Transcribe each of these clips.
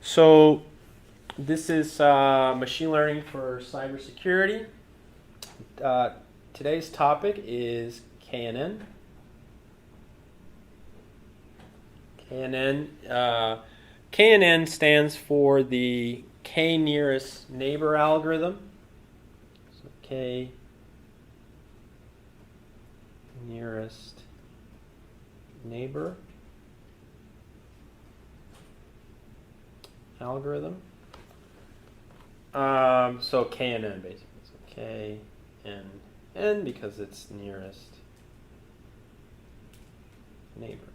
So this is machine learning for cybersecurity. Today's topic is KNN. KNN stands for the K nearest neighbor algorithm. So K nearest neighbor algorithm. So KNN basically. So KNN because it's nearest neighbor.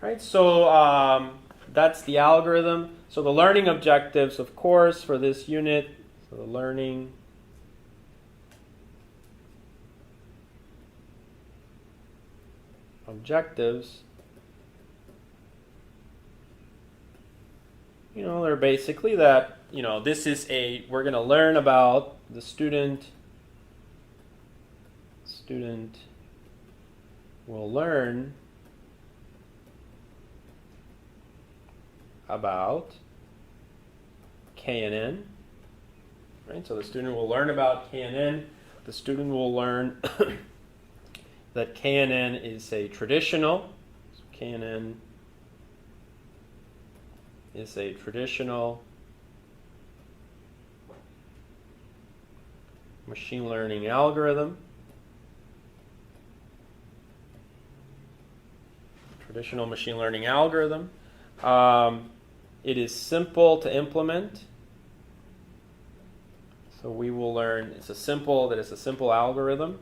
Right, so that's the algorithm. So the learning objectives, of course, for this unit. So the learning objectives, they're basically that, this is we're going to learn about the student will learn about KNN, right? So the student will learn about KNN. The student will learn that KNN is a traditional. So KNN is a traditional machine learning algorithm. Traditional machine learning algorithm. It is simple to implement. So we will learn it's a simple algorithm.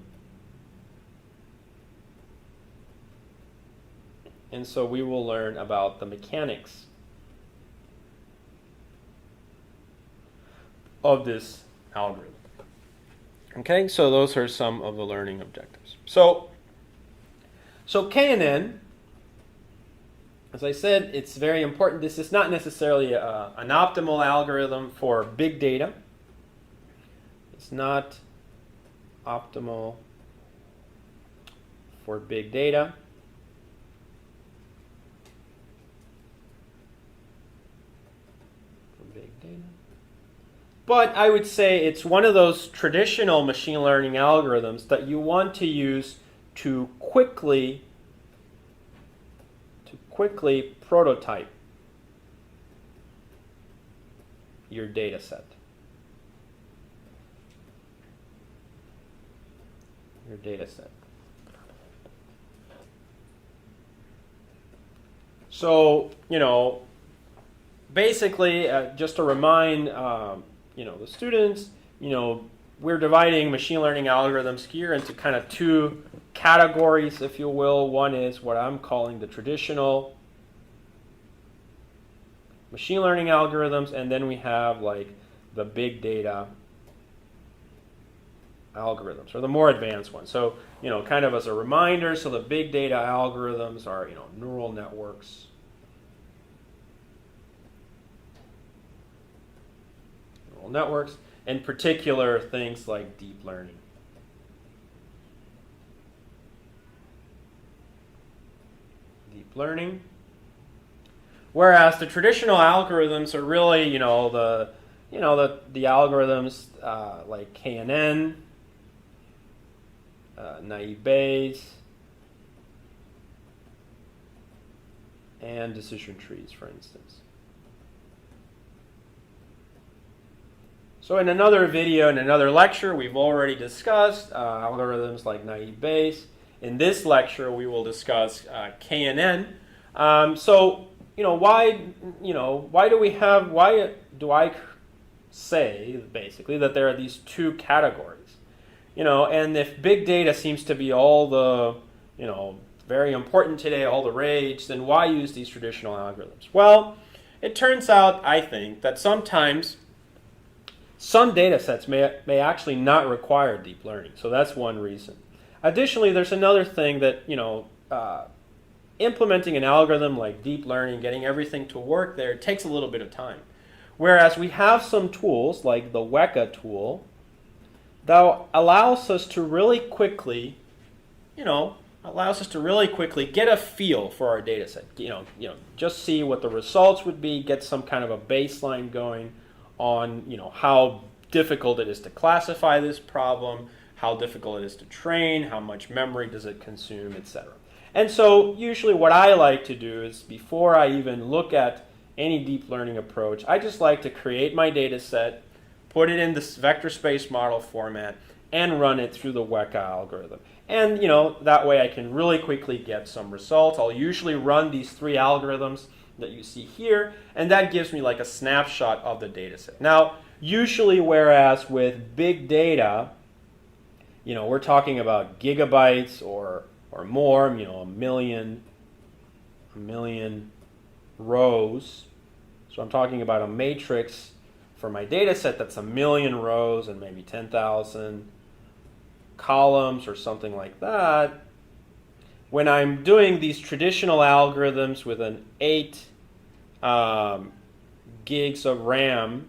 And so we will learn about the mechanics of this algorithm. Okay, so those are some of the learning objectives. So KNN, as I said, it's very important. This is not necessarily an optimal algorithm for big data. It's not optimal for big data. But I would say it's one of those traditional machine learning algorithms that you want to use to quickly prototype your data set. So, basically, just to remind, the students, we're dividing machine learning algorithms here into kind of two categories, if you will. One is what I'm calling the traditional machine learning algorithms, and then we have like the big data algorithms, or the more advanced ones. So, kind of as a reminder, so the big data algorithms are, neural networks. Networks, in particular things like deep learning. Whereas the traditional algorithms are really, the algorithms like KNN, naive Bayes, and decision trees, for instance. So in another video, in another lecture, we've already discussed algorithms like naive Bayes. In this lecture, we will discuss KNN. Why do I say basically that there are these two categories? And if big data seems to be all the, very important today, all the rage, then why use these traditional algorithms? Well, it turns out, I think, that sometimes some data sets may actually not require deep learning. So that's one reason. Additionally, there's another thing that, implementing an algorithm like deep learning, getting everything to work there, it takes a little bit of time. Whereas we have some tools like the Weka tool that allows us to really quickly, allows us to really quickly get a feel for our data set. Just see what the results would be, get some kind of a baseline going on, how difficult it is to classify this problem, how difficult it is to train, how much memory does it consume, etc. And so usually what I like to do is, before I even look at any deep learning approach, I just like to create my data set, put it in this vector space model format, and run it through the Weka algorithm. And that way I can really quickly get some results. I'll usually run these 3 algorithms that you see here, and that gives me like a snapshot of the data set. Now, usually, whereas with big data, we're talking about gigabytes or more, a million rows. So I'm talking about a matrix for my data set that's 1 million rows and maybe 10,000 columns or something like that. When I'm doing these traditional algorithms with an 8 gigs of RAM,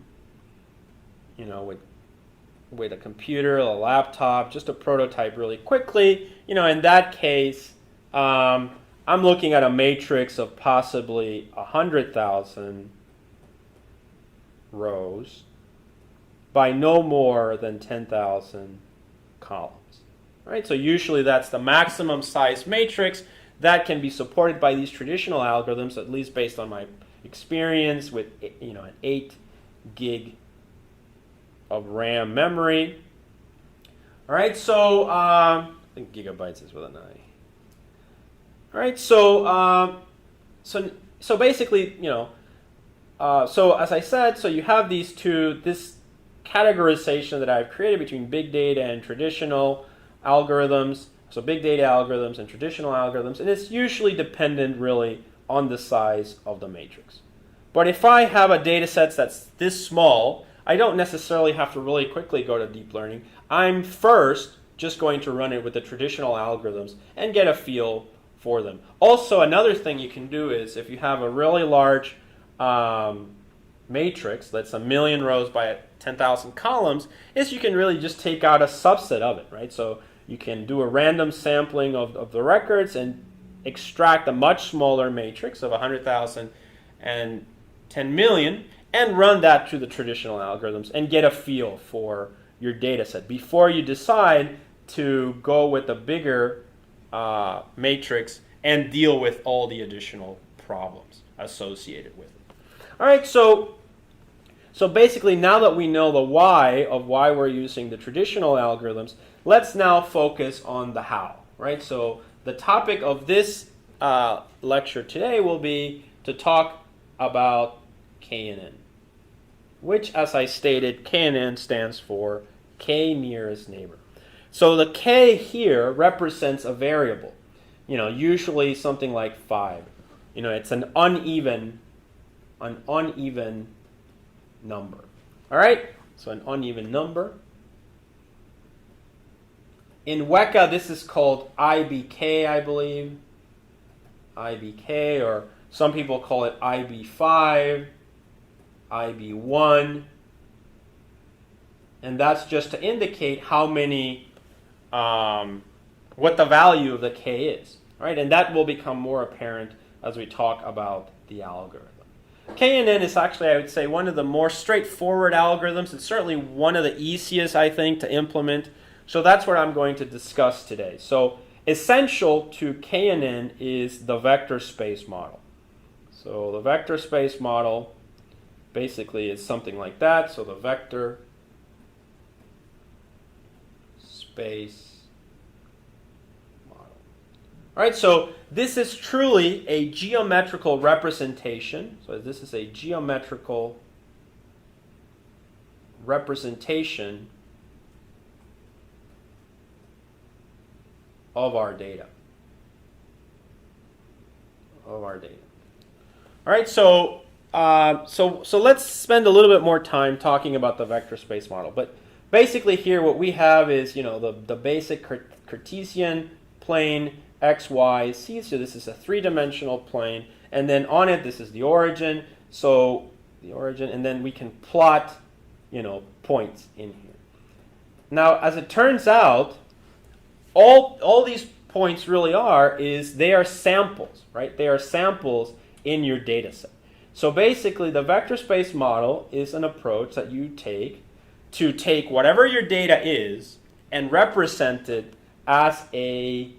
with a computer, a laptop, just a prototype really quickly, in that case, I'm looking at a matrix of possibly 100,000 rows by no more than 10,000 columns. Right? So usually that's the maximum size matrix that can be supported by these traditional algorithms, at least based on my experience with an 8 gig of RAM memory. All right, so I think gigabytes is with an I. All right, so basically, so as I said, so you have this categorization that I've created between big data and traditional algorithms. So big data algorithms and traditional algorithms, and it's usually dependent really on the size of the matrix. But if I have a data set that's this small, I don't necessarily have to really quickly go to deep learning. I'm first just going to run it with the traditional algorithms and get a feel for them. Also, another thing you can do is, if you have a really large matrix that's 1 million rows by 10,000 columns, is you can really just take out a subset of it, right? So you can do a random sampling of the records and extract a much smaller matrix of 100,000 and 10 million and run that through the traditional algorithms and get a feel for your data set before you decide to go with a bigger matrix and deal with all the additional problems associated with it. All right, so basically, now that we know the why of why we're using the traditional algorithms, let's now focus on the how, right? So the topic of this lecture today will be to talk about KNN, which, as I stated, KNN stands for K nearest neighbor. So the K here represents a variable, usually something like 5. It's an uneven number. All right? So an uneven number. In Weka, this is called IBK, I believe. IBK, or some people call it IB5, IB1. And that's just to indicate how many, what the value of the K is. Right? And that will become more apparent as we talk about the algorithm. KNN is actually, I would say, one of the more straightforward algorithms. It's certainly one of the easiest, I think, to implement. So that's what I'm going to discuss today. So essential to KNN is the vector space model. So the vector space model basically is something like that. So the vector space model. All right, so this is truly a geometrical representation. So this is a geometrical representation of our data. All right, so let's spend a little bit more time talking about the vector space model. But basically here what we have is, the basic Cartesian plane X, Y, Z. So this is a 3-dimensional plane, and then on it this is the origin. So the origin, and then we can plot, points in here. Now, as it turns out, all these points really are is they are samples, right? They are samples in your data set. So basically, the vector space model is an approach that you take to take whatever your data is and represent it as a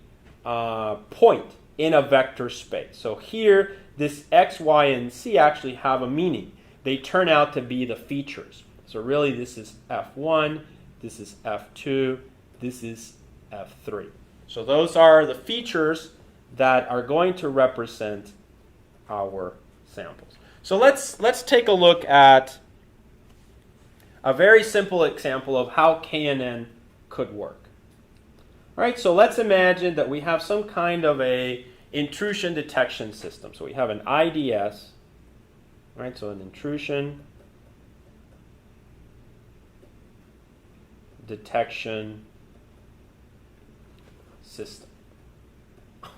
point in a vector space. So here, this x, y, and z actually have a meaning. They turn out to be the features. So really, this is F1, this is F2, this is F3. So those are the features that are going to represent our samples. So let's take a look at a very simple example of how KNN could work. All right, so let's imagine that we have some kind of a intrusion detection system. So we have an IDS, right? So an intrusion detection system. All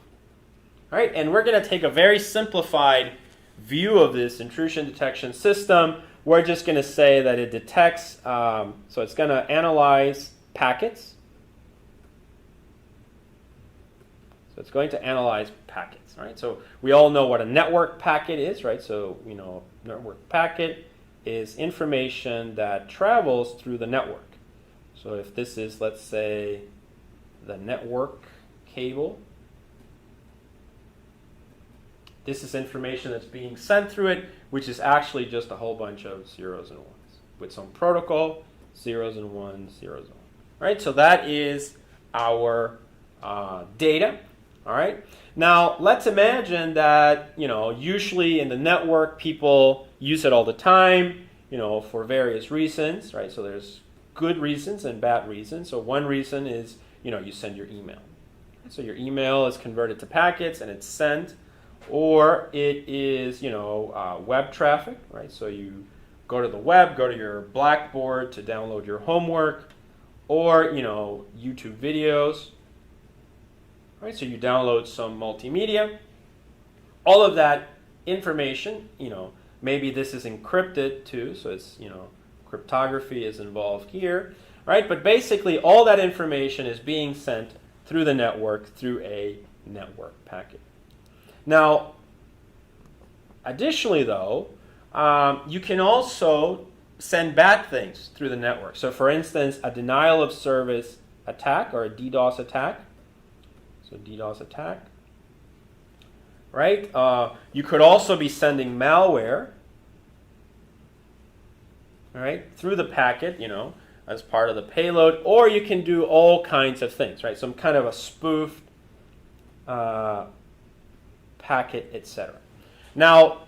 right, and we're going to take a very simplified view of this intrusion detection system. We're just going to say that it detects, so it's going to analyze packets. So it's going to analyze packets, right? So we all know what a network packet is, right? So we know network packet is information that travels through the network. So if this is, let's say, the network cable, this is information that's being sent through it, which is actually just a whole bunch of zeros and ones with some protocol, zeros and ones, zeros and ones. Right? So that is our data. All right. Now let's imagine that usually in the network people use it all the time, for various reasons. Right? So there's good reasons and bad reasons. So one reason is you send your email. So your email is converted to packets and it's sent. Or it is, web traffic, right? So you go to the web, go to your Blackboard to download your homework, or, YouTube videos, right? So you download some multimedia. All of that information, maybe this is encrypted too, so it's, cryptography is involved here, right? But basically, all that information is being sent through the network through a network packet. Now, additionally though, you can also send bad things through the network. So for instance, a denial of service attack or a DDoS attack. So DDoS attack, right? You could also be sending malware, right, through the packet, as part of the payload, or you can do all kinds of things, right? Some kind of a spoofed packet, etc. Now,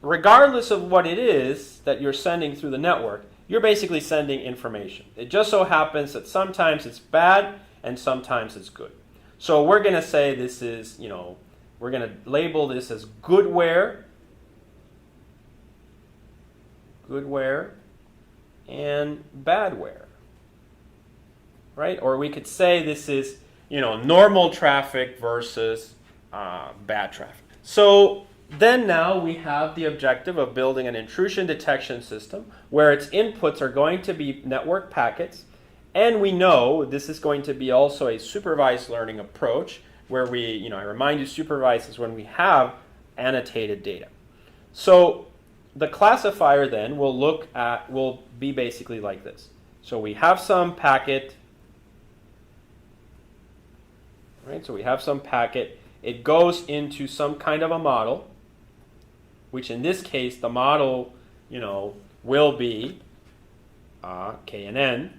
regardless of what it is that you're sending through the network, you're basically sending information. It just so happens that sometimes it's bad and sometimes it's good. So we're going to say this is, we're going to label this as goodware, and badware, right? Or we could say this is, normal traffic versus bad traffic. So then now we have the objective of building an intrusion detection system where its inputs are going to be network packets, and we know this is going to be also a supervised learning approach where we, I remind you, supervised is when we have annotated data. So the classifier then will be basically like this. So we have some packet, right? So we have some packet. It goes into some kind of a model, which in this case, the model, will be KNN,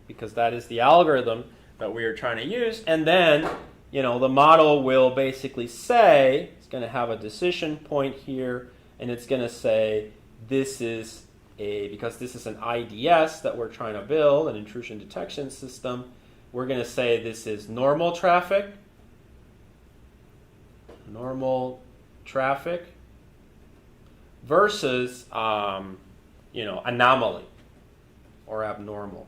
because that is the algorithm that we are trying to use. And then, the model will basically say, it's going to have a decision point here, and it's going to say, because this is an IDS that we're trying to build, an intrusion detection system, we're going to say this is normal traffic, versus anomaly or abnormal.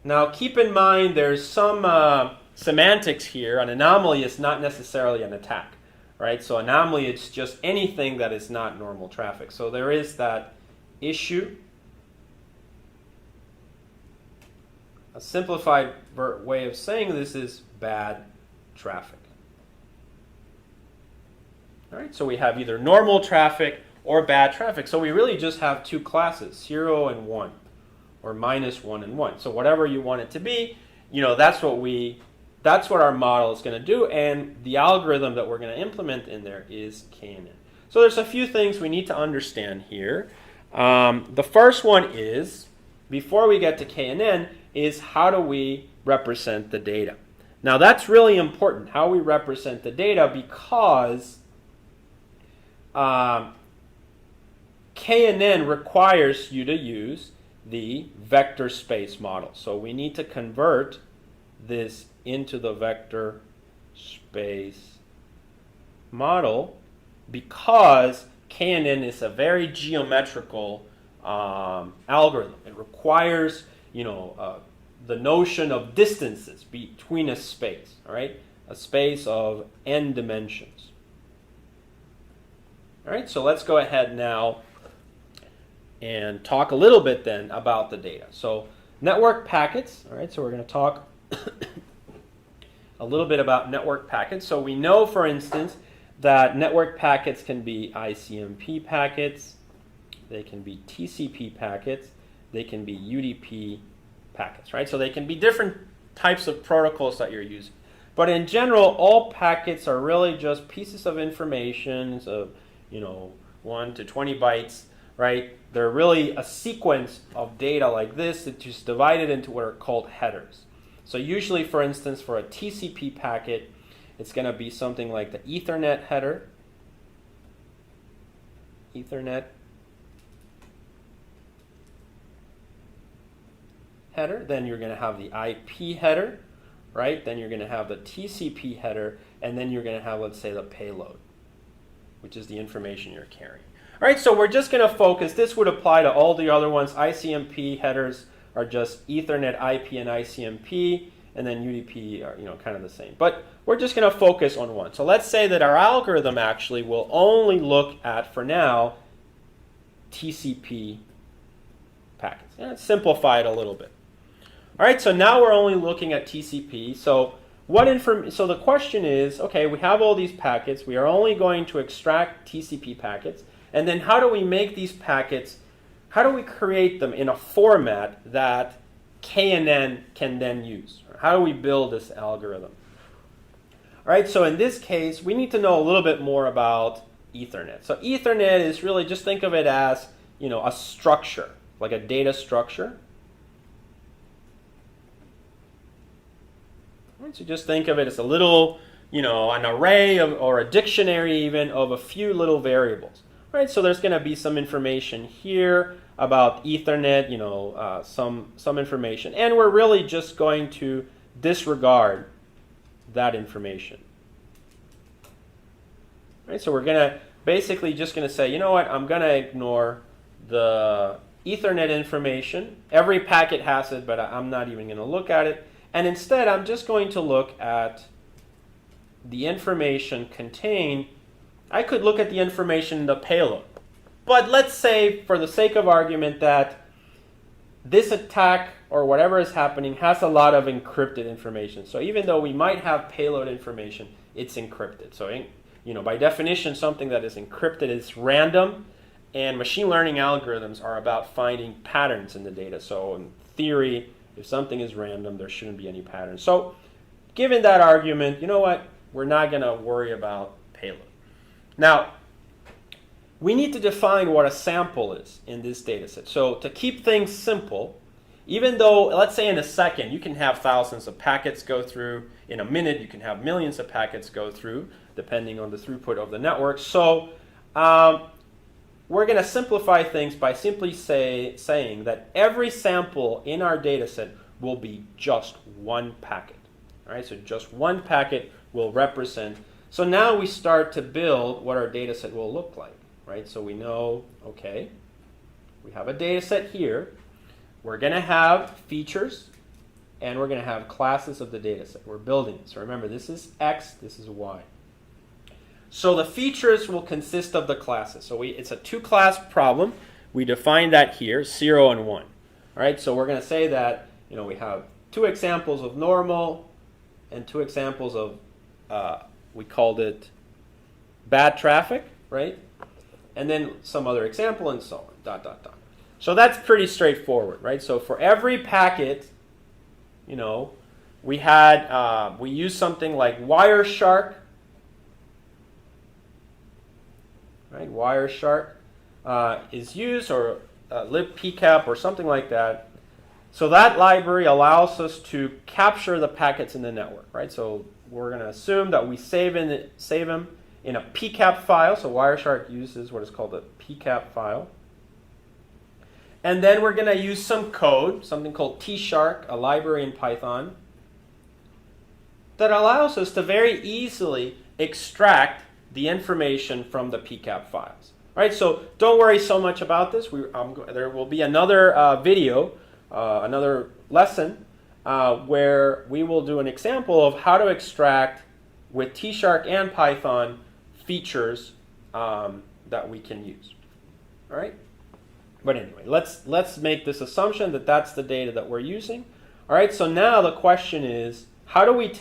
Now keep in mind there's some semantics here. An anomaly is not necessarily an attack, right? So anomaly, it's just anything that is not normal traffic. So there is that issue. A simplified way of saying this is bad traffic. All right, so we have either normal traffic or bad traffic. So we really just have two classes, 0 and 1, or -1 and 1. So whatever you want it to be, that's what our model is going to do, and the algorithm that we're going to implement in there is KNN. So there's a few things we need to understand here. The first one is, before we get to KNN, is how do we represent the data? Now that's really important, how we represent the data, because KNN requires you to use the vector space model. So we need to convert this into the vector space model, because KNN is a very geometrical algorithm. It requires, the notion of distances between a space, all right? A space of n dimensions. All right, so let's go ahead now and talk a little bit then about the data. So network packets, all right, so we're going to talk a little bit about network packets. So we know, for instance, that network packets can be ICMP packets, they can be TCP packets, they can be UDP packets, right? So they can be different types of protocols that you're using. But in general, all packets are really just pieces of information of 1 to 20 bytes, right? They're really a sequence of data like this that just divided into what are called headers. So usually, for instance, for a TCP packet, it's going to be something like the Ethernet header, then you're going to have the IP header, right? Then you're going to have the TCP header, and then you're going to have, let's say, the payload, which is the information you're carrying. All right, so we're just going to focus. This would apply to all the other ones. ICMP headers are just Ethernet, IP, and ICMP, and then UDP are kind of the same. But we're just going to focus on one. So let's say that our algorithm actually will only look at, for now, TCP packets. And let's simplify it a little bit. All right, so now we're only looking at TCP. So so the question is, okay, we have all these packets. We are only going to extract TCP packets. And then how do we make these packets, how do we create them in a format that KNN can then use? How do we build this algorithm? All right, so in this case, we need to know a little bit more about Ethernet. So Ethernet is really, just think of it as, a structure, like a data structure. Right, so just think of it as a little, an array or a dictionary even of a few little variables. Right, so there's going to be some information here about Ethernet, some information. And we're really just going to disregard that information. Right, so we're going to basically just going to say, you know what, I'm going to ignore the Ethernet information. Every packet has it, but I'm not even going to look at it. And instead, I'm just going to look at the information contained. I could look at the information in the payload. But let's say, for the sake of argument, that this attack or whatever is happening has a lot of encrypted information. So even though we might have payload information, it's encrypted. So by definition, something that is encrypted is random, and machine learning algorithms are about finding patterns in the data. So in theory, if something is random, there shouldn't be any patterns. So given that argument, you know what? We're not going to worry about payload. Now, we need to define what a sample is in this data set. So to keep things simple, even though, let's say in a second, you can have thousands of packets go through. In a minute, you can have millions of packets go through, depending on the throughput of the network. So we're going to simplify things by simply saying that every sample in our data set will be just one packet. All right, so just one packet will represent. So now we start to build what our data set will look like. Right, so we know, okay, we have a data set here. We're going to have features, and we're going to have classes of the data set. We're building. So remember, this is X, this is Y. So the features will consist of the classes. So it's a two-class problem. We define that here, 0 and 1. All right, so we're going to say that we have two examples of normal and 2 examples of, we called it bad traffic, right? And then some other example and so on, dot, dot, dot. So that's pretty straightforward, right? So for every packet, you know, we used something like Wireshark, right? Wireshark is used, or libpcap or something like that. So that library allows us to capture the packets in the network, right? So we're going to assume that we save them in a pcap file. So Wireshark uses what is called a pcap file. And then we're going to use some code, something called tshark, a library in Python, that allows us to very easily extract the information from the pcap files. Right? So don't worry so much about this. There will be another video, another lesson, where we will do an example of how to extract with tshark and Python features that we can use. All right? But anyway, let's make this assumption that that's the data that we're using. All right, so now the question is, how do we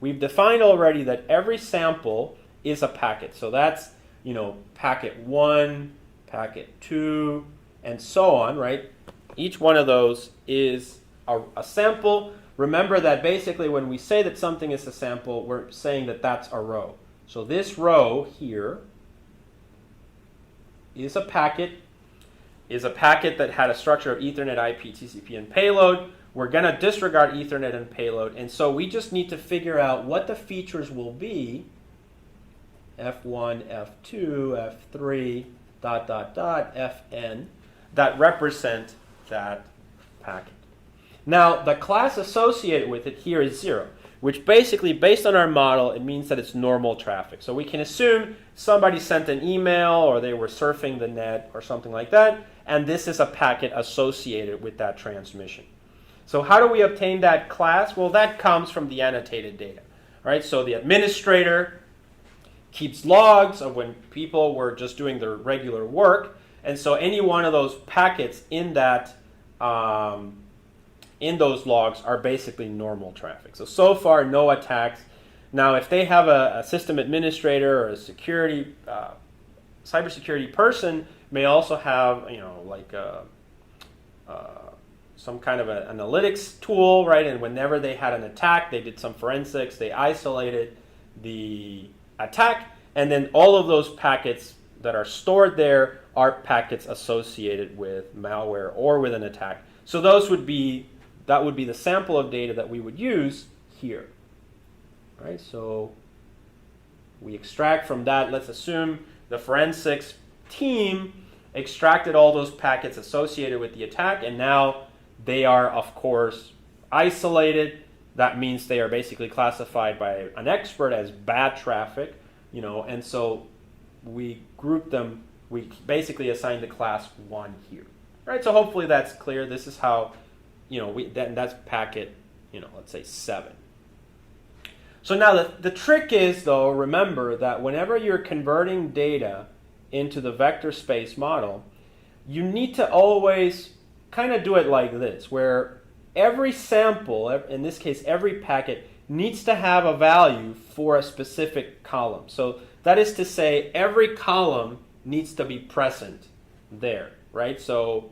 we've defined already that every sample is a packet. So that's, you know, packet 1, packet 2, and so on, right? Each one of those is a sample. Remember that basically when we say that something is a sample, we're saying that that's a row. So this row here is a packet that had a structure of Ethernet, IP, TCP, and payload. We're going to disregard Ethernet and payload, and so we just need to figure out what the features will be, F1, F2, F3, dot, dot, dot, Fn, that represent that packet. Now, the class associated with it here is 0, which basically, based on our model, it means that it's normal traffic. So we can assume somebody sent an email or they were surfing the net or something like that, and this is a packet associated with that transmission. So how do we obtain that class? Well, that comes from the annotated data. Right? So the administrator keeps logs of when people were just doing their regular work, and so any one of those packets in that in those logs are basically normal traffic. So far, no attacks. Now, if they have a system administrator or a security, cybersecurity person, may also have, you know, like some kind of an analytics tool, right? And whenever they had an attack, they did some forensics, they isolated the attack, and then all of those packets that are stored there are packets associated with malware or with an attack. So that would be the sample of data that we would use here. Right? So we extract from that. Let's assume the forensics team extracted all those packets associated with the attack, and now they are, of course, isolated. That means they are basically classified by an expert as bad traffic, you know, and so we group them. We basically assign the class 1 here. Right? So hopefully that's clear. This is how, you know, that's packet, you know, let's say 7. So now the trick is, though, remember that whenever you're converting data into the vector space model, you need to always kind of do it like this, where every sample, in this case every packet, needs to have a value for a specific column. So that is to say, every column needs to be present there, right? So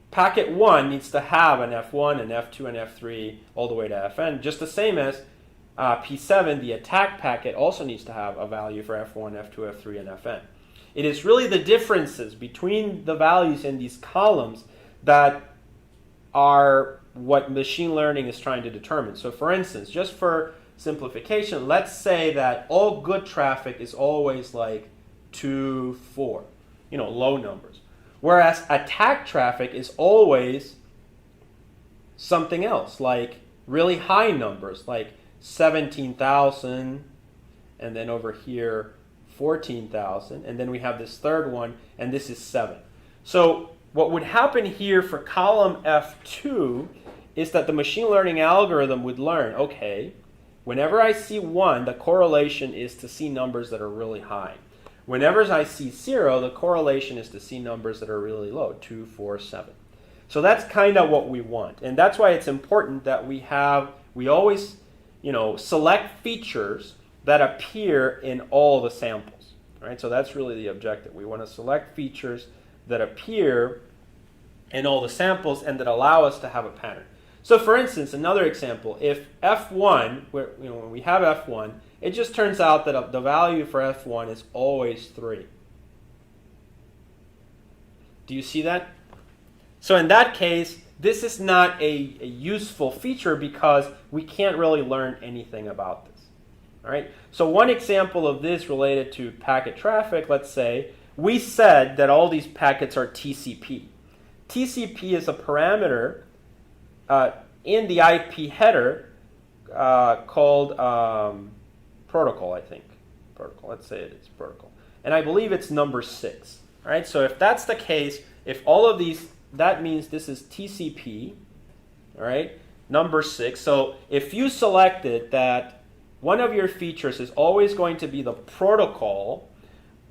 packet 1 needs to have an F1, an F2, and F3 all the way to Fn, just the same as P7, the attack packet, also needs to have a value for F1, F2, F3, and Fn. It is really the differences between the values in these columns that are what machine learning is trying to determine. So for instance, just for simplification, let's say that all good traffic is always like 2, 4, you know, low numbers. Whereas attack traffic is always something else, like really high numbers, like 17,000, and then over here 14,000, and then we have this third one, and this is 7. So what would happen here for column F2 is that the machine learning algorithm would learn, okay, whenever I see 1, the correlation is to see numbers that are really high. Whenever I see 0, the correlation is to see numbers that are really low, 2, 4, 7. So that's kind of what we want. And that's why it's important that we always, select features that appear in all the samples. Right? So that's really the objective. We want to select features that appear in all the samples and that allow us to have a pattern. So for instance, another example, if F1, when we have F1, it just turns out that the value for F1 is always 3. Do you see that? So in that case, this is not a useful feature because we can't really learn anything about this. All right? So one example of this related to packet traffic, let's say, we said that all these packets are TCP. TCP is a parameter in the IP header called protocol, I think. Protocol, let's say it's protocol. And I believe it's number 6. All right, so if that's the case, if all of these, that means this is TCP, all right, number 6. So if you selected that one of your features is always going to be the protocol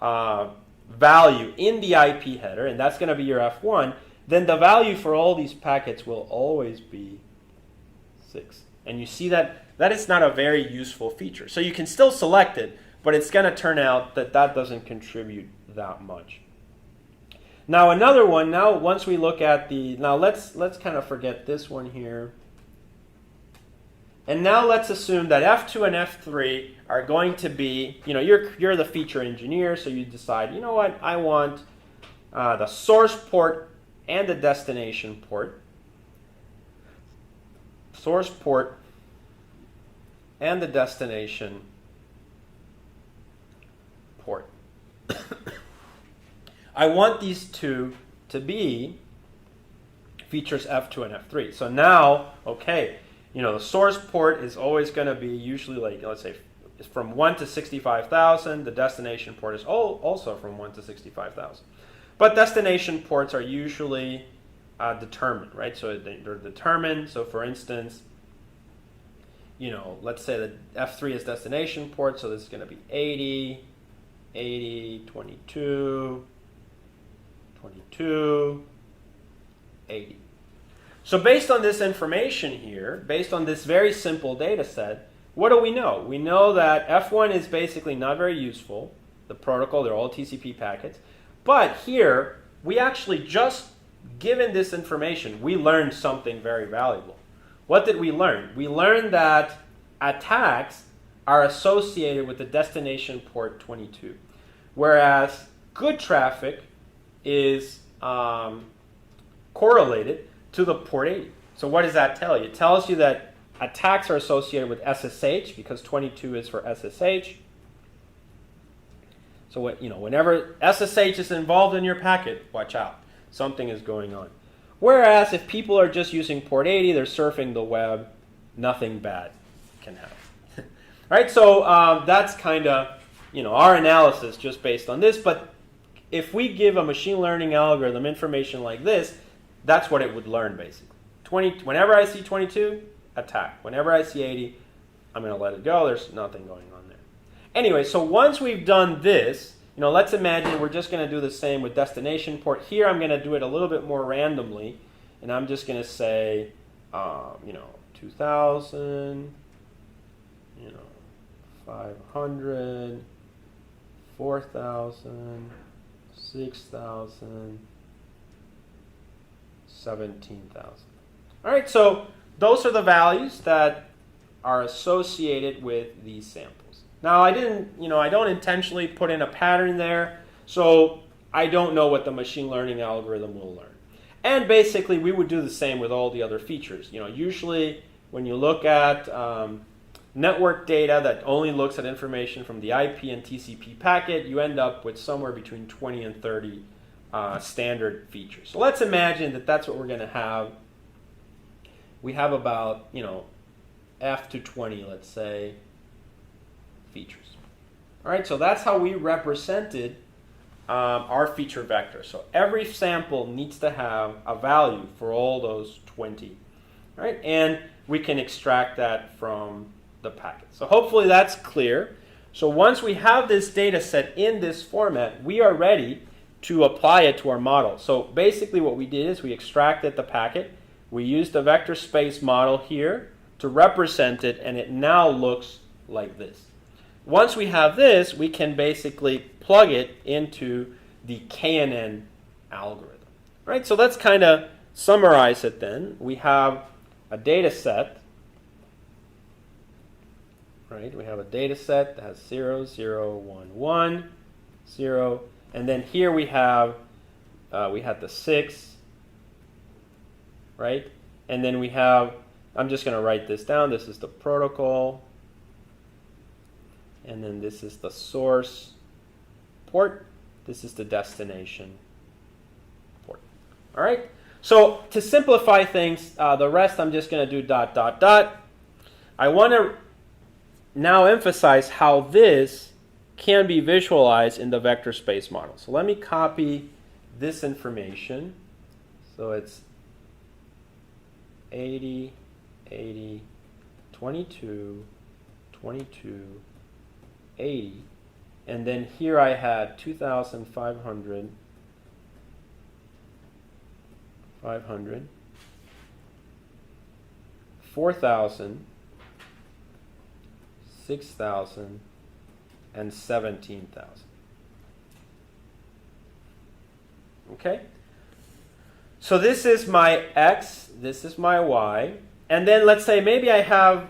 value in the IP header, and that's going to be your F1, then the value for all these packets will always be 6. And you see that that is not a very useful feature. So you can still select it, but it's going to turn out that that doesn't contribute that much. Now another one, once we look at let's kind of forget this one here. And now let's assume that F2 and F3 are going to be, you're the feature engineer, so you decide, you know what, I want the source port and the destination port. Source port and the destination port. I want these two to be features F2 and F3. So now, okay, the source port is always going to be usually like, let's say, it's from 1 to 65,000. The destination port is also from 1 to 65,000. But destination ports are usually determined, right? So they're determined. So for instance, let's say that F3 is destination port, so this is going to be 80, 80, 22, 22, 80. So based on this information here, based on this very simple data set, what do we know? We know that F1 is basically not very useful. The protocol, they're all TCP packets. But here, we actually just, given this information, we learned something very valuable. What did we learn? We learned that attacks are associated with the destination port 22, whereas good traffic is correlated to the port 80. So what does that tell you? It tells you that attacks are associated with SSH because 22 is for SSH. So whenever SSH is involved in your packet, watch out. Something is going on. Whereas if people are just using port 80, they're surfing the web, nothing bad can happen. All right, so that's kind of our analysis just based on this. But if we give a machine learning algorithm information like this, that's what it would learn basically. Whenever I see 22, attack. Whenever I see 80, I'm going to let it go. There's nothing going on there. Anyway, so once we've done this, let's imagine we're just going to do the same with destination port. Here I'm going to do it a little bit more randomly, and I'm just going to say, 2,000, 500, 4,000, 6,000, 17,000. All right, so those are the values that are associated with these samples. Now I don't intentionally put in a pattern there, so I don't know what the machine learning algorithm will learn. And basically we would do the same with all the other features. Usually when you look at network data that only looks at information from the IP and TCP packet, you end up with somewhere between 20 and 30 standard features. So let's imagine that that's what we're going to have. We have about, F to 20, let's say, features. All right, so that's how we represented our feature vector. So every sample needs to have a value for all those 20. All right, and we can extract that from the packet. So hopefully that's clear. So once we have this data set in this format, we are ready to apply it to our model. So basically what we did is we extracted the packet. We used the vector space model here to represent it, and it now looks like this. Once we have this, we can basically plug it into the KNN algorithm. Right? So let's kind of summarize it then. We have a data set. Right? We have a data set that has 0, 0, 1, 1, 0. And then here we have the 6. Right? And then we have, I'm just going to write this down. This is the protocol. And then this is the source port. This is the destination port. All right? So to simplify things, the rest I'm just going to do ... I want to now emphasize how this can be visualized in the vector space model. So let me copy this information. So it's 80, 80, 22, 22, 80. And then here I had 2,500, 500, 4,000, 6,000, and 17,000. Okay? So this is my X, this is my Y, and then let's say maybe I have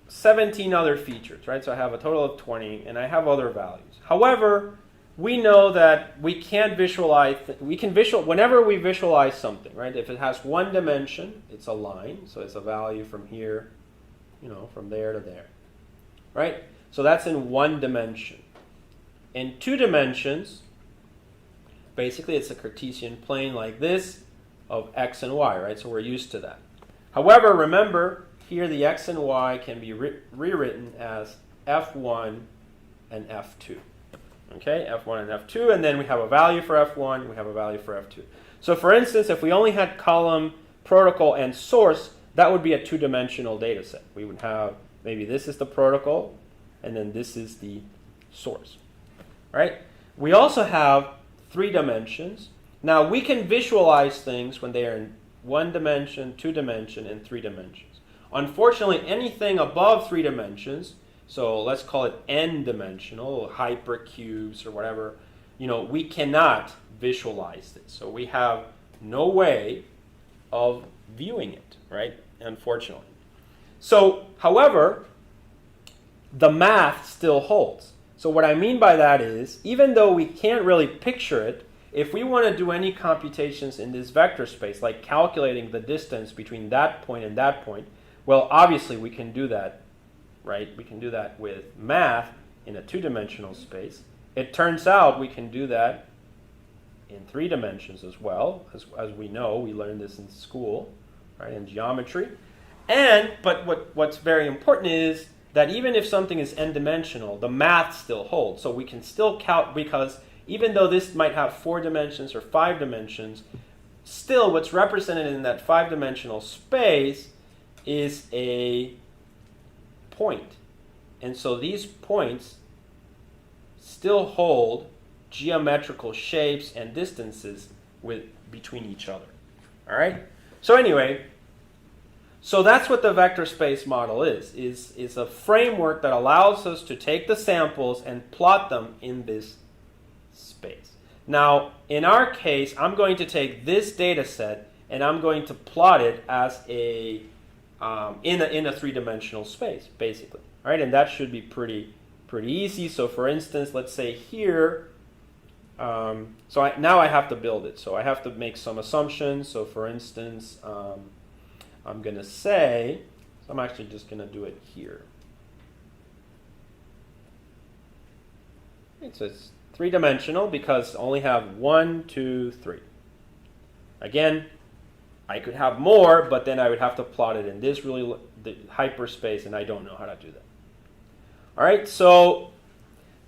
17 other features, right? So I have a total of 20, and I have other values. However, we know that we can't visualize, whenever we visualize something, right? If it has one dimension, it's a line, so it's a value from here, from there to there, right? So that's in one dimension. In 2 dimensions, basically it's a Cartesian plane like this of x and y, right? So we're used to that. However, remember, here the x and y can be rewritten as f1 and f2. Okay, f1 and f2, and then we have a value for f1, we have a value for f2. So for instance, if we only had column, protocol, and source, that would be a 2-dimensional data set. We would have, maybe this is the protocol, and then this is the source. Right? We also have 3 dimensions. Now we can visualize things when they are in 1 dimension, 2 dimension, and 3 dimensions. Unfortunately, anything above 3 dimensions, so let's call it n-dimensional, hypercubes or whatever, we cannot visualize this. So we have no way of viewing it, right? Unfortunately. So, however, the math still holds. So what I mean by that is, even though we can't really picture it, if we want to do any computations in this vector space, like calculating the distance between that point and that point, well, obviously we can do that, right? We can do that with math in a 2-dimensional space. It turns out we can do that in 3 dimensions as well, as we know. We learned this in school, right, in geometry. But what's very important is that even if something is n-dimensional, the math still holds. So we can still count, because even though this might have 4 dimensions or 5 dimensions, still what's represented in that 5-dimensional space is a point. And so these points still hold geometrical shapes and distances between each other. All right? So anyway, so that's what the vector space model is a framework that allows us to take the samples and plot them in this space. Now, in our case, I'm going to take this data set and I'm going to plot it as in a 3-dimensional space, basically. All right, and that should be pretty easy. So, for instance, let's say here. Now I have to build it. So I have to make some assumptions. So, for instance, I'm going to say, so I'm actually just going to do it here. Okay, so it's 3-dimensional because I only have 1, 2, 3. Again, I could have more, but then I would have to plot it in this the hyperspace, and I don't know how to do that. All right, so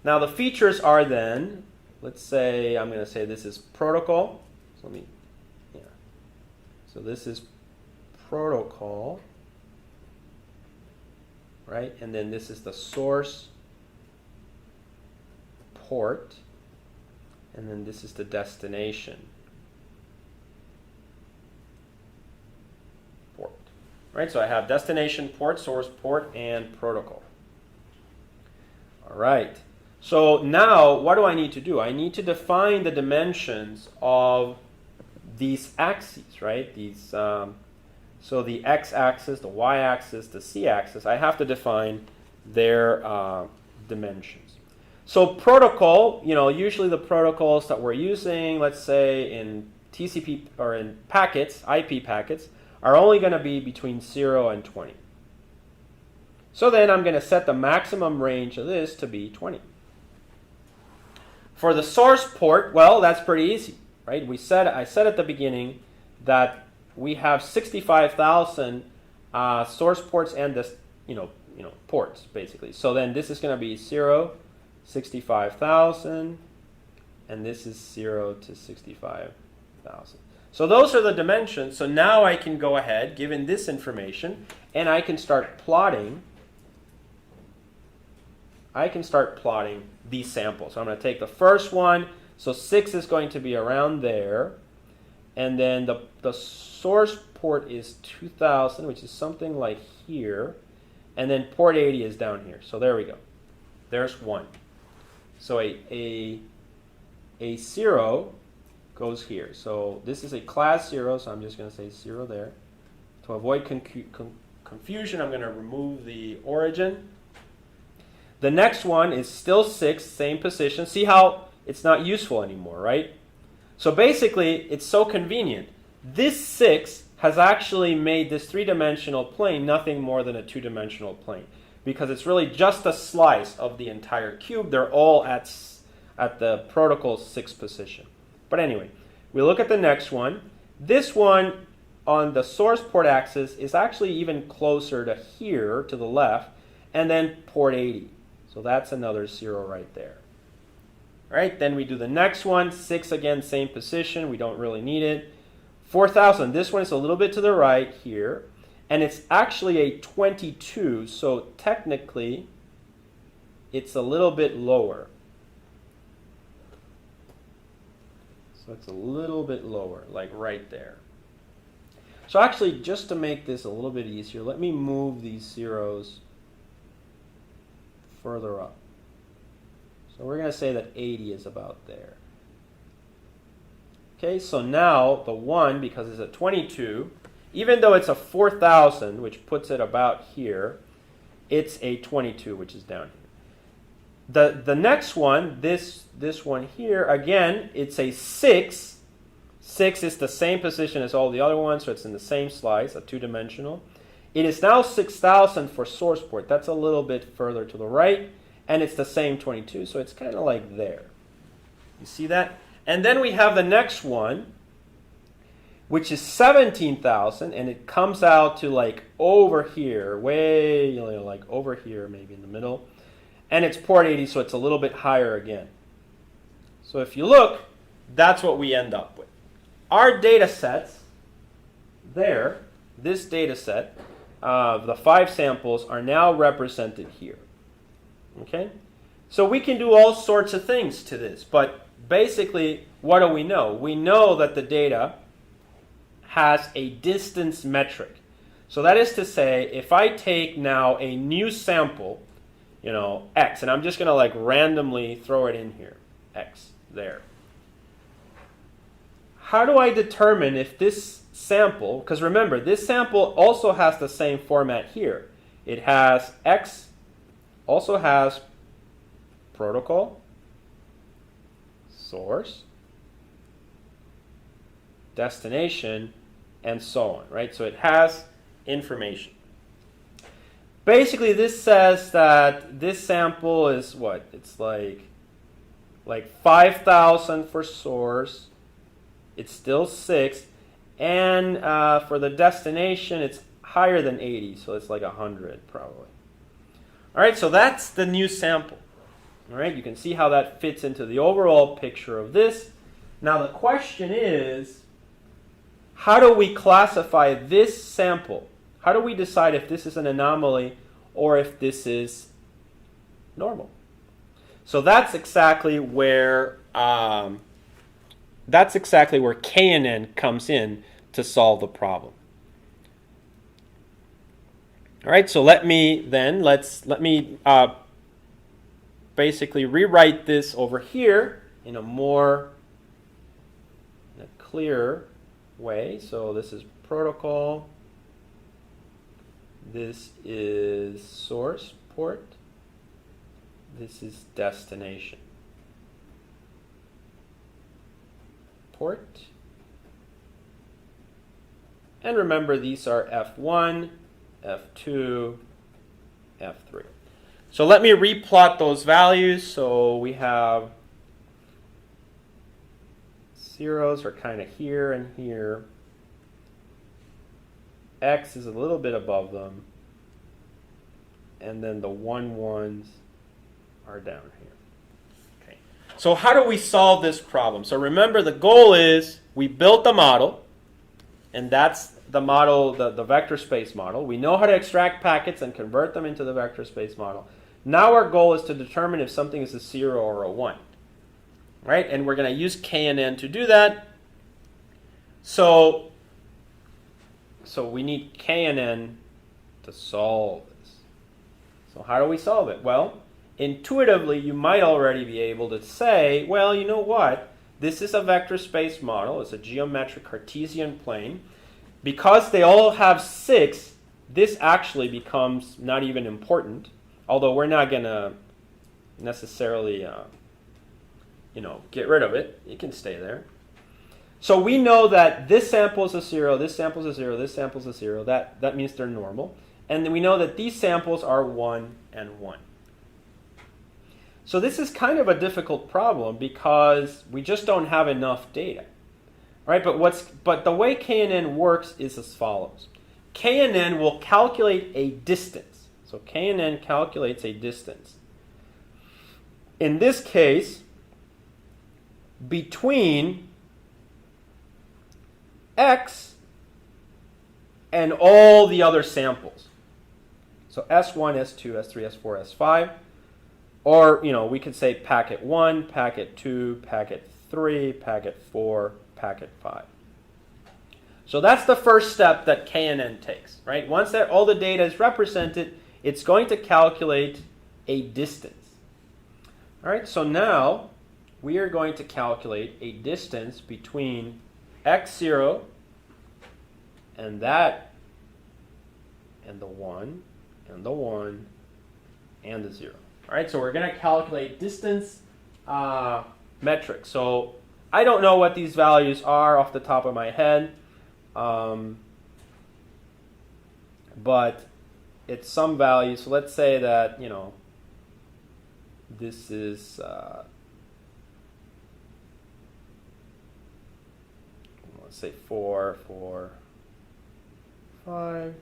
now the features are then, let's say, I'm going to say this is protocol. So So this is protocol, right? And then this is the source port, and then this is the destination port. Right, so I have destination port, source port, and protocol. All right. So now what do I need to do? I need to define the dimensions of these axes, right? These, so the x-axis, the y-axis, the z-axis, I have to define their dimensions. So protocol, usually the protocols that we're using, let's say in TCP or in packets, IP packets, are only going to be between 0 and 20. So then I'm going to set the maximum range of this to be 20. For the source port, well, that's pretty easy, right? I said at the beginning that we have 65,000 source ports and this, ports basically. So then this is going to be 0, 65,000, and this is 0 to 65,000. So those are the dimensions. So now I can go ahead, given this information, and I can start plotting. These samples. So I'm going to take the first one. So 6 is going to be around there. And then the source port is 2000, which is something like here. And then port 80 is down here. So there we go. There's 1. So a 0 goes here. So this is a class 0, so I'm just going to say 0 there. To avoid confusion, I'm going to remove the origin. The next one is still 6, same position. See how it's not useful anymore, right? So basically, it's so convenient. This 6 has actually made this 3-dimensional plane nothing more than a 2-dimensional plane, because it's really just a slice of the entire cube. They're all at the protocol 6 position. But anyway, we look at the next one. This one on the source port axis is actually even closer to here, to the left, and then port 80. So that's another 0 right there. All right, then we do the next one. 6 again, same position. We don't really need it. 4,000. This one is a little bit to the right here, and it's actually a 22. So technically, it's a little bit lower. So it's a little bit lower, like right there. So actually, just to make this a little bit easier, let me move these zeros further up. So we're going to say that 80 is about there. Okay, so now the 1, because it's a 22, even though it's a 4,000, which puts it about here, it's a 22, which is down here. The next one, this one here, again, it's a 6. 6 is the same position as all the other ones, so it's in the same slice, a 2-dimensional. It is now 6,000 for source port. That's a little bit further to the right, and it's the same 22, so it's kind of like there. You see that? And then we have the next one, which is 17,000, and it comes out to like over here, way like over here, maybe in the middle. And it's port 80, so it's a little bit higher again. So if you look, that's what we end up with. Our data sets there, this data set, the 5 samples are now represented here. Okay? So we can do all sorts of things to this, but basically, what do we know? We know that the data has a distance metric. So that is to say, if I take now a new sample, x, and I'm just going to like randomly throw it in here, x, there. How do I determine if this sample, because remember, this sample also has the same format here. It has x, also has protocol, source, destination, and so on, right? So it has information. Basically, this says that this sample is what? It's like 5,000 for source. It's still 6. And for the destination, it's higher than 80. So it's like 100 probably. All right, so that's the new sample. All right, you can see how that fits into the overall picture of this. Now the question is, how do we classify this sample? How do we decide if this is an anomaly or if this is normal? So that's exactly where KNN comes in to solve the problem. All right, so let me basically rewrite this over here in a clearer way. So this is protocol. This is source port. This is destination port. And remember, these are F1, F2, F3. So let me replot those values. So we have zeros are kind of here and here. X is a little bit above them. And then the 1s are down here. Okay. So how do we solve this problem? So remember, the goal is we built the model. And that's the model, the vector space model. We know how to extract packets and convert them into the vector space model. Now our goal is to determine if something is a 0 or a 1. Right? And we're going to use KNN to do that. So we need KNN to solve this. So how do we solve it? Well, intuitively, you might already be able to say, well, you know what? This is a vector space model. It's a geometric Cartesian plane. Because they all have 6, this actually becomes not even important. Although we're not going to necessarily, get rid of it. It can stay there. So we know that this sample is a 0, this sample is a 0, this sample is a 0. That means they're normal. And then we know that these samples are 1 and 1. So this is kind of a difficult problem because we just don't have enough data. Right? But the way KNN works is as follows. KNN will calculate a distance. So KNN calculates a distance. In this case, between X and all the other samples. So S1, S2, S3, S4, S5. Or, we could say packet 1, packet 2, packet 3, packet 4, packet 5. So that's the first step that KNN takes, right? Once that all the data is represented, it's going to calculate a distance. All right, so now we are going to calculate a distance between x0 and that and the 1 and the 1 and the 0. All right, so we're going to calculate distance metrics. So I don't know what these values are off the top of my head, but it's some value. So let's say that, this is, let's say 4, 4, 5,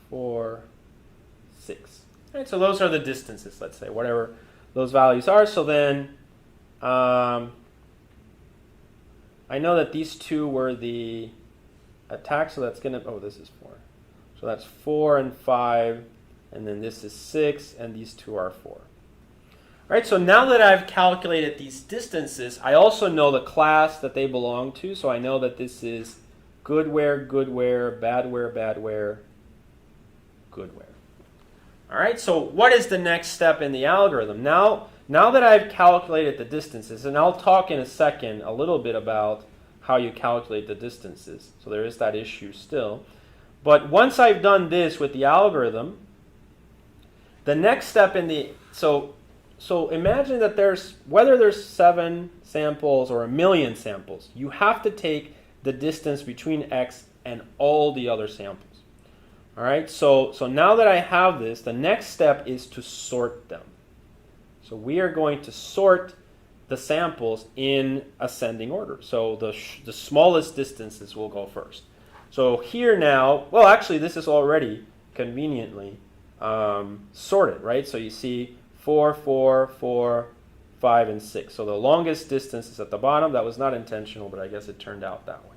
4, 6. All right, so those are the distances, let's say, whatever those values are. So then I know that these two were the attacks, so that's going to, this is 4. So that's 4 and 5, and then this is 6, and these two are 4. All right, so now that I've calculated these distances, I also know the class that they belong to. So I know that this is goodware, goodware, badware, badware, goodware. All right, so what is the next step in the algorithm? Now that I've calculated the distances, and I'll talk in a second a little bit about how you calculate the distances. So there is that issue still. But once I've done this with the algorithm, the next step in the, so imagine that whether there's 7 samples or 1,000,000 samples, you have to take the distance between X and all the other samples. All right, so now that I have this, the next step is to sort them. So we are going to sort the samples in ascending order. So the smallest distances will go first. So here now, well, actually, this is already conveniently sorted, right? So you see 4, 4, 4, 5, and 6. So the longest distance is at the bottom. That was not intentional, but I guess it turned out that way.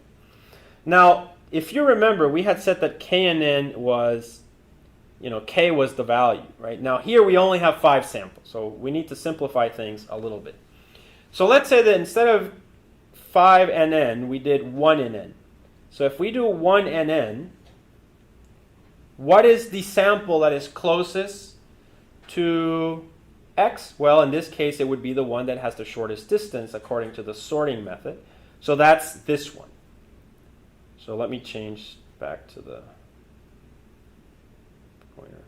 Now, if you remember, we had said that KNN was, K was the value, right? Now here we only have 5 samples, so we need to simplify things a little bit. So let's say that instead of 5 NN, we did 1 NN. So if we do 1 NN, What is the sample that is closest to x? Well, in this case, it would be the one that has the shortest distance according to the sorting method. So that's this one. So let me change back to the pointer.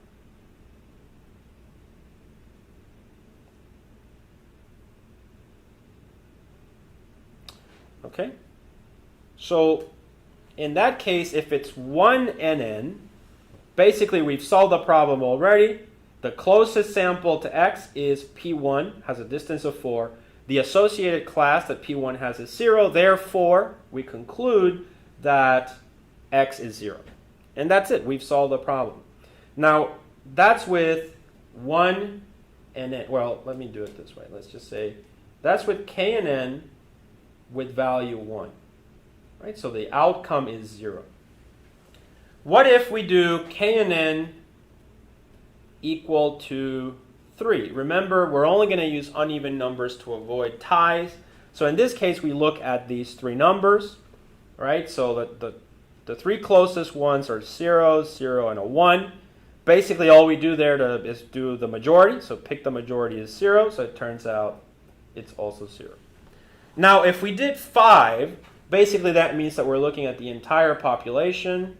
Okay. So in that case, if it's 1 NN, basically we've solved the problem already. The closest sample to x is P1, has a distance of 4. The associated class that P1 has is 0. Therefore, we conclude that x is 0. And that's it. We've solved the problem. Now, that's with 1 NN. Well, let me do it this way. Let's just say that's with KNN with value 1. Right? So the outcome is 0. What if we do KNN equal to 3? Remember, we're only going to use uneven numbers to avoid ties. So in this case, we look at these 3 numbers. Right? So the 3 closest ones are 0, 0, and a 1. Basically, all we do there is do the majority. So pick the majority as 0. So it turns out it's also 0. Now, if we did 5, basically that means that we're looking at the entire population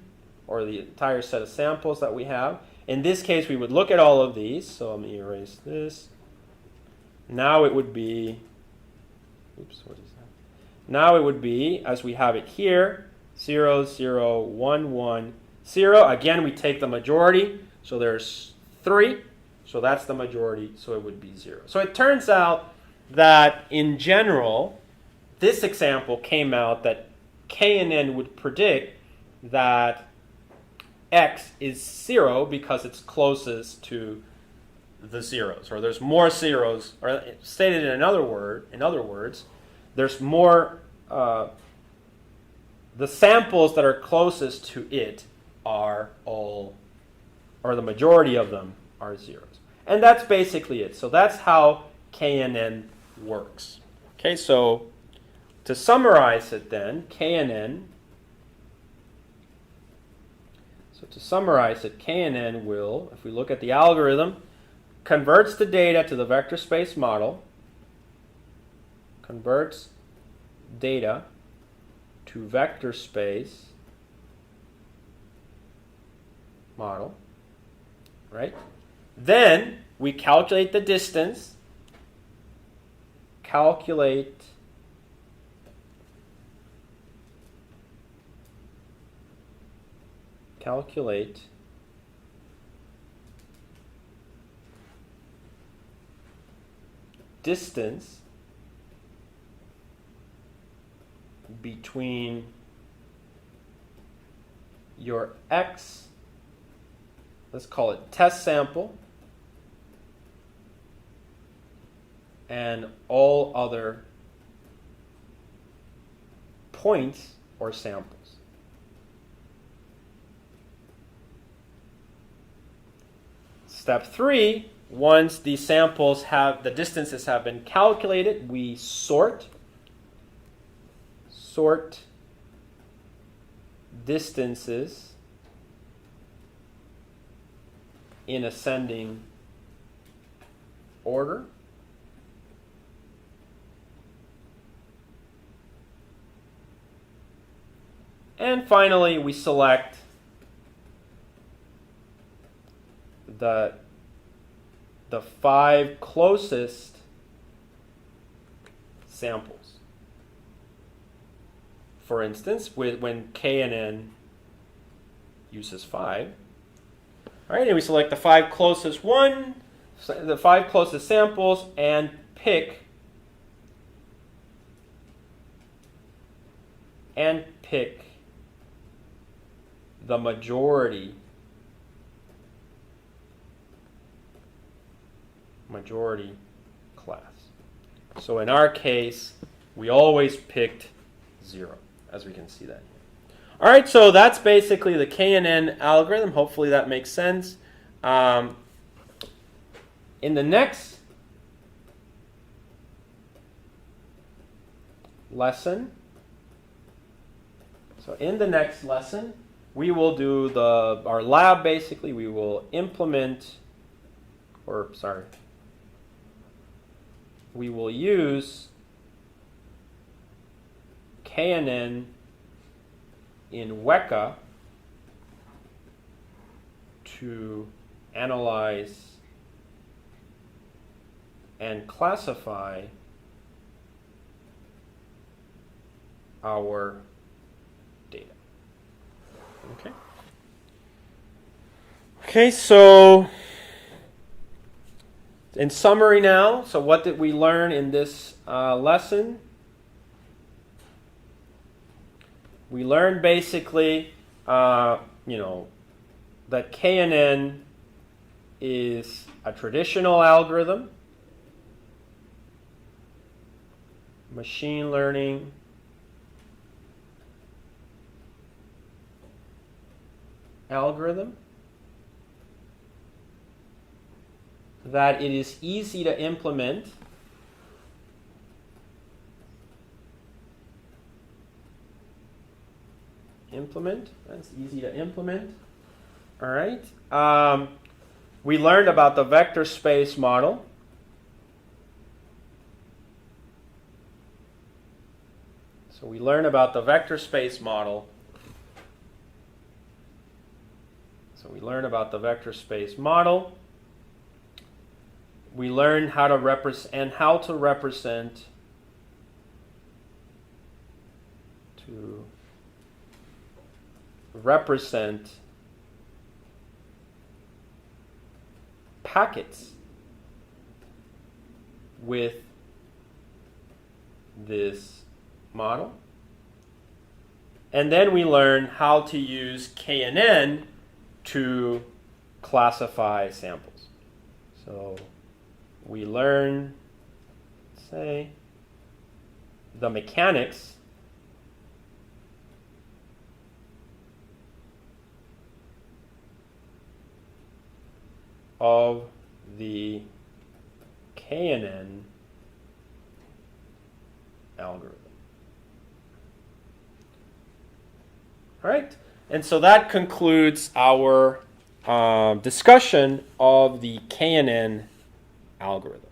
or the entire set of samples that we have. In this case, we would look at all of these. So let me erase this. Now it would be, oops, what is that? Now it would be, as we have it here, 0, 0, 1, 1, 0. Again, we take the majority. So there's 3. So that's the majority. So it would be 0. So it turns out that in general, this example came out that KNN would predict that x is 0 because it's closest to the zeros, or there's more zeros, or stated in other words, there's more, the samples that are closest to it are all, or the majority of them are zeros. And that's basically it. So that's how KNN works. Okay, so to summarize it then, KNN, KNN will, if we look at the algorithm, converts the data to the vector space model, converts data to vector space model, right? Then we calculate the distance, calculate distance between your x, let's call it test sample, and all other points or samples. Step 3, once the samples have, the distances have been calculated, we sort distances in ascending order. And finally, we select the 5 closest samples. For instance, when KNN uses 5, all right, and we select the 5 closest samples and pick the majority class. So in our case, we always picked 0, as we can see that here. All right, so that's basically the KNN algorithm. Hopefully that makes sense. In the next lesson, we will do our lab basically. We will implement, we will use KNN in Weka to analyze and classify our data. Okay. Okay, so in summary now, so what did we learn in this lesson? We learned basically, that KNN is a traditional algorithm, machine learning algorithm, that it is easy to implement, that's easy to implement. All right. We learned about the vector space model. So we learned about the vector space model. We learned how to represent packets with this model. And then we learn how to use KNN to classify samples. So we learn, say, the mechanics of the KNN algorithm. All right, and so that concludes our discussion of the KNN algorithm.